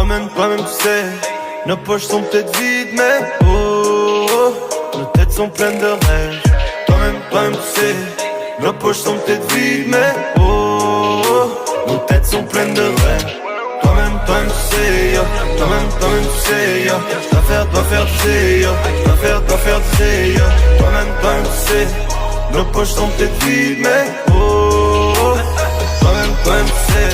Toi-même tu sais, nos poches sont peut-être vides mais oh, oh, nos têtes sont pleines de rêves. Toi-même tu sais, nos poches sont peut-être vides mais oh, oh, nos têtes sont pleines de rêves. Toi-même tu sais, yo. Toi-même tu sais, yo. Dois faire, tu sais, yo. Dois faire, tu sais, yo. Toi-même tu sais, nos poches sont peut-être vides mais oh, oh. Toi-même tu sais,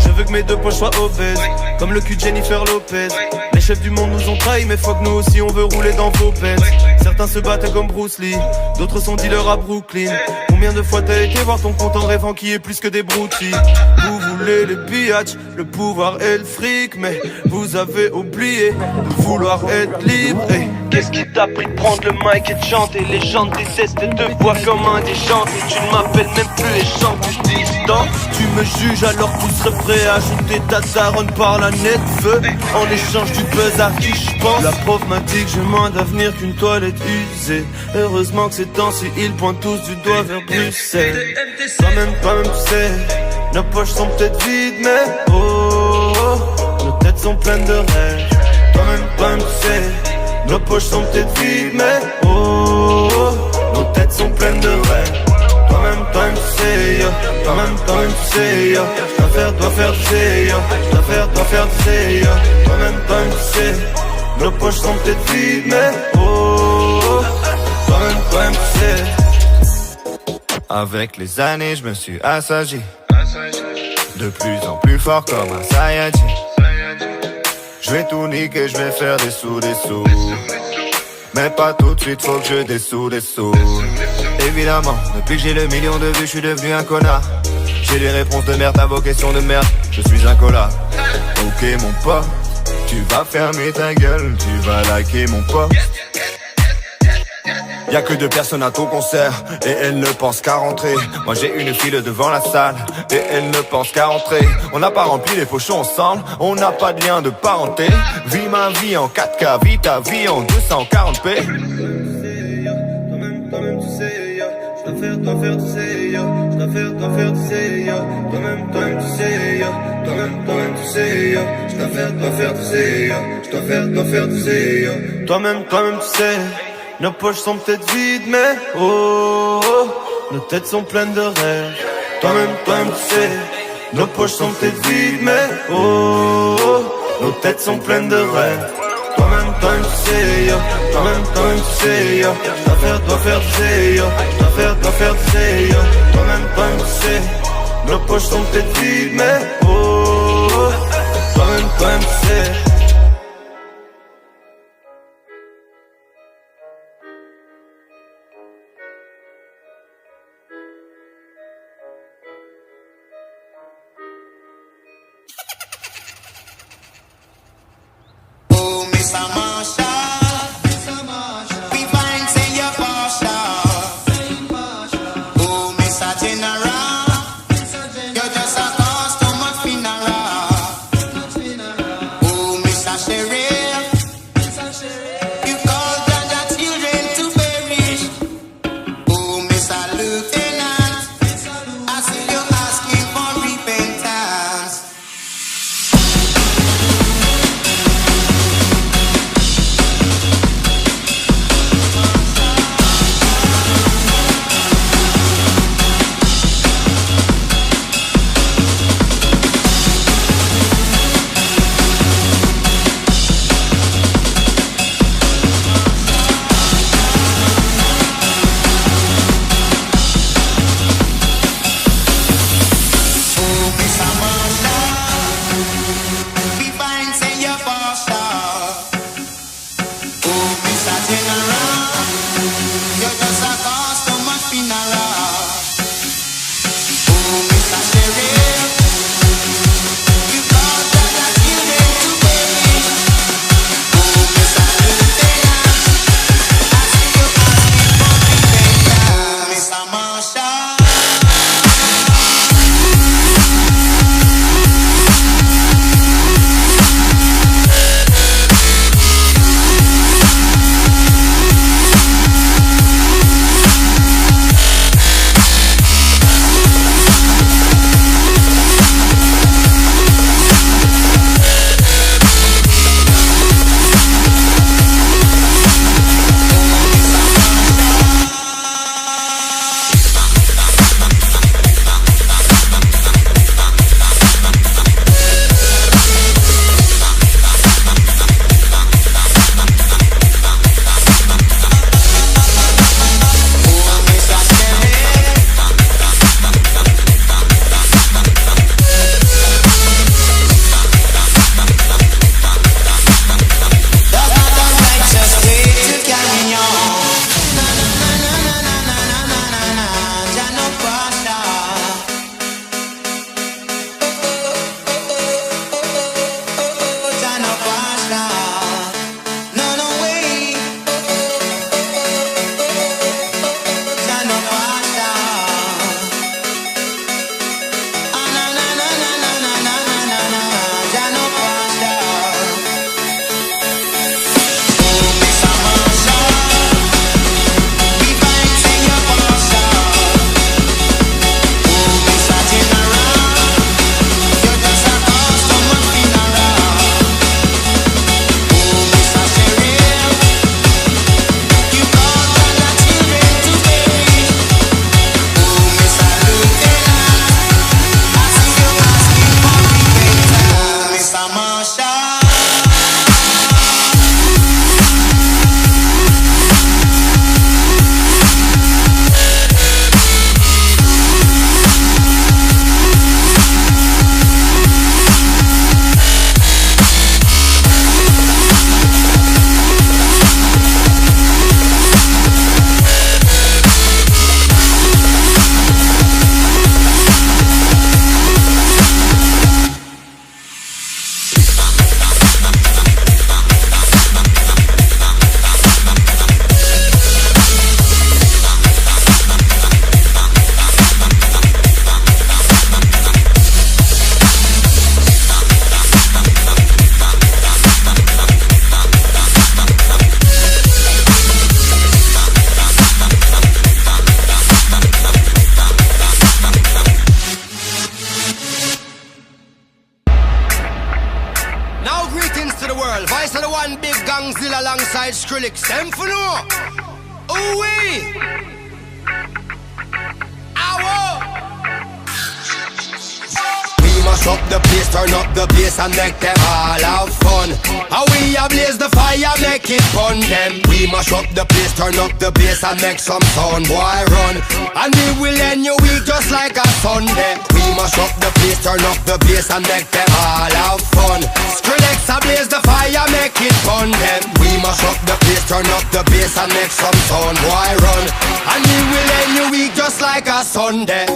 je veux que mes deux poches soient obèses, comme le cul de Jennifer Lopez. Les chefs du monde nous ont trahis, mais fuck nous aussi on veut rouler dans vos pètes. Certains se battent comme Bruce Lee, d'autres sont dealers à Brooklyn. Combien de fois t'as été voir ton compte en rêvant qui est plus que des broutilles? Vous voulez les pillages, le pouvoir et le fric, mais vous avez oublié de vouloir être libre. Hey. Qu'est-ce qui t'a pris de prendre le mic et de chanter? Les gens détestent te voir comme un déchanté. Tu ne m'appelles même plus les chants du distant. Tu me juges alors que tu serais prêt à ajouter ta daronne par la net feu en échange du buzz à qui je pense. La prof m'a dit que j'ai moins d'avenir qu'une toilette usée. Heureusement que ces temps-ci ils pointent tous du doigt vers Bruxelles. Toi-même tu sais, nos poches sont peut-être vides mais oh, oh, nos têtes sont pleines de rêves. Toi-même tu sais, nos poches sont peut-être vides mais oh, oh, nos têtes sont pleines de rêves. Toi-même tu sais, yo. Toi-même tu sais, yo. Dois faire, tu sais, yo. Dois faire, tu sais, yo. Toi-même tu sais, nos poches sont peut-être vides mais oh, oh. Toi-même tu sais. Avec les années je me suis assagi, de plus en plus fort comme un Saiyajin. Je vais tout niquer, je vais faire des sous. Mais pas tout de suite, faut que je des sous. Évidemment, depuis que j'ai le million de vues, je suis devenu un connard. J'ai des réponses de merde à vos questions de merde, je suis un collard. Ok mon pote, tu vas fermer ta gueule, tu vas liker mon pote. Y'a que 2 personnes à ton concert et elles ne pensent qu'à rentrer. Moi j'ai une file devant la salle et elles ne pensent qu'à rentrer. On n'a pas rempli les pochons ensemble, on n'a pas de lien de parenté. Vis ma vie en 4K, vis ta vie en 240p. Toi-même tu sais, yo. Dois faire, tu sais, yo. Dois faire, tu sais, yo. Toi-même tu sais, yo. Toi-même tu sais, yo. Dois faire, tu sais, yo. Dois faire, tu sais, yo. Toi-même tu sais, nos poches sont peut-être vides mais oh, oh, nos têtes sont pleines de rêves. Toi-même tu sais, nos poches sont peut-être vides mais oh, oh, nos têtes sont pleines de rêves. Toi-même tu sais, yo. Toi-même tu sais, yo. Dois faire, tu sais, yo. Dois faire, tu sais, yo. Toi-même tu sais, nos poches sont peut-être vides mais oh, oh, toi-même tu sais. Now greetings to the world. Voice of the one big gangzilla alongside Skrillex. Them for no. Ooh-wee. Mash up the place, turn up the bass and make them all have fun. How we ablaze the fire, make it fun them. We mash up the place, turn up the bass and make some sound, boy run. And we will end your week just like a Sunday. We mash up the place, turn up the bass and make them all have fun. Skrillex ablaze the fire, make it fun them. We mash up the place, turn up the bass and make some sound, boy run. And we will end your week just like a Sunday.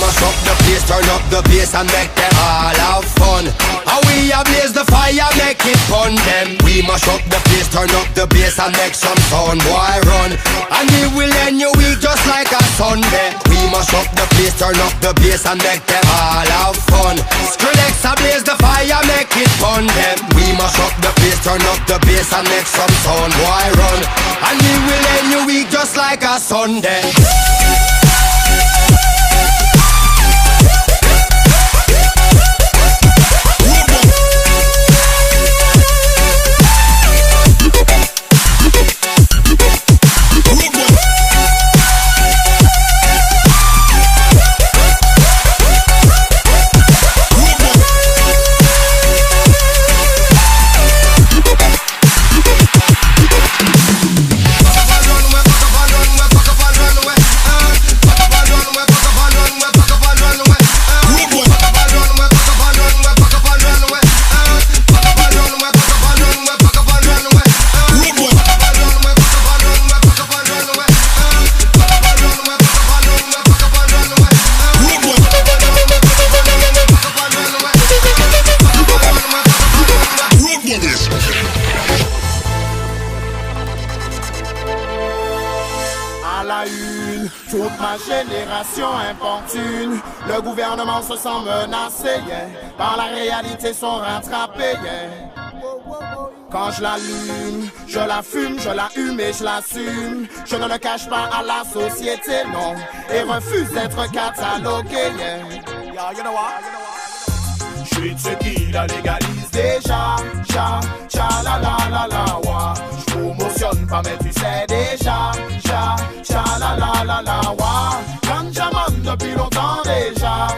Mash up the place. And make them all have fun. How we ablaze the fire, make it fun them. We mash up the place, turn up the bass and make some sound, boy run. And we will end your week just like a Sunday. We mash up the place, turn up the bass and make them all have fun. Skrillex ablaze the fire, make it fun them. We mash up the place, turn up the bass and make some sound, boy run. And we will end your week just like a Sunday. Toute ma génération importune, le gouvernement se sent menacé, yeah. Par la réalité sont rattrapés, yeah. Quand je l'allume, je la fume, je la hume et je l'assume. Je ne le cache pas à la société, non, et refuse d'être catalogué, yeah. You know what? Je suis de ceux qui la légalisent déjà, la wa. Je promotionne pas mais tu sais déjà, la wa. Ganjaman depuis longtemps déjà,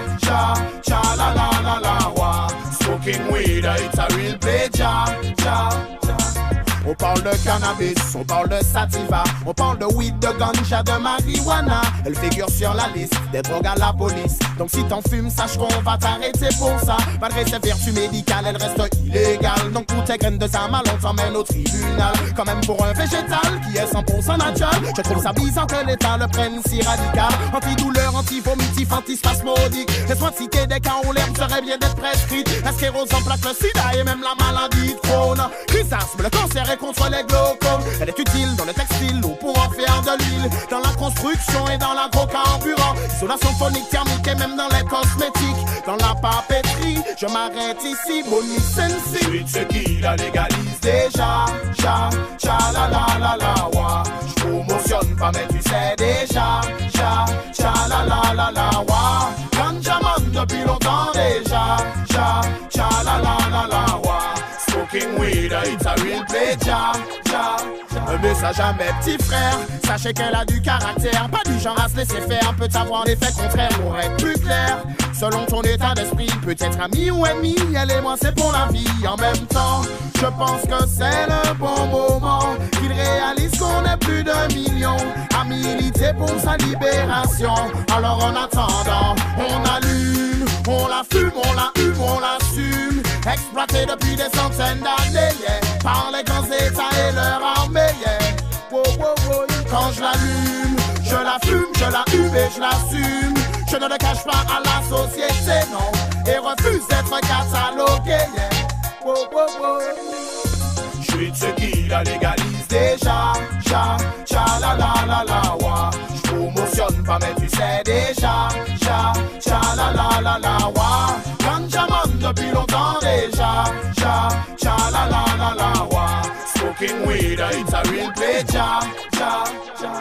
la wa. Smoking weed, it's a real play, On parle de cannabis, on parle de sativa, on parle de weed, de ganja, de marijuana. Elle figure sur la liste des drogues à la police. Donc si t'en fumes, sache qu'on va t'arrêter pour ça. Malgré ses vertus médicales, elle reste illégale. Donc pour tes graines de sa mal, on t'emmène au tribunal. Quand même pour un végétal qui est 100% naturel, je trouve ça bizarre que l'État le prenne si radical. Antidouleur, anti-vomitif, antispasmodique. Laisse-moi te citer des cas où l'herbe serait bien d'être prescrite. La sclérose en plaque, le sida et même la maladie de Crohn. Chrysasme, le cancer est contre les glaucomes. Elle est utile dans le textile ou pour en faire de l'huile. Dans la construction et dans l'agrocarburant. Isolation phonique, thermique et même dans les cosmétiques. Dans la papeterie, je m'arrête ici. Bonnie Sensi. Je suis de ceux qui la légalise déjà. La wa. Je promotionne pas mais tu sais déjà. longtemps déjà. Ja, ja, la la la la, wa. Smoking weed, it's a real play, ja, ja. Un message à mes petits frères, sachez qu'elle a du caractère, pas du genre à se laisser faire, peut avoir l'effet contraire pour être plus clair. Selon ton état d'esprit, peut-être ami ou ennemi, elle et moi c'est pour la vie. En même temps, je pense que c'est le bon moment, qu'il réalise qu'on est plus de millions à militer pour sa libération. Alors en attendant, on allume, on la fume, on la hume, on l'assume. Exploité depuis des centaines d'années, yeah, par les grands états et leur armée, yeah. Wow, wow, wow. Quand je l'allume, je la fume, je la hume et je l'assume. Je ne le cache pas à la société, non, et refuse d'être catalogué, yeah. Wow, wow, wow. Je suis de ceux qui la légalise déjà, ja, ja, la la la la, wa. Je promotionne pas mais tu sais déjà, ja, ja, la la la la, wa. Ganjaman depuis longtemps déjà, ja, ja, la la la la, wa. Smoking weed, it's a real play, ja, ja, ja.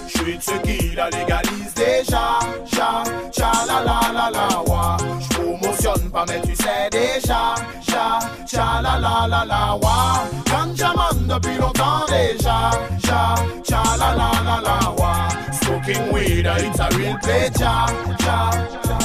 J'suis de ceux qui la légalise déjà, ja, ja, la la la la, wa. J'promotionne pas mais tu sais déjà, ja, ja, la la la la, wa. Ganjaman depuis longtemps déjà, ja, ja, la la la la, wa. Smoking weed, it's a real play, ja, ja, ja.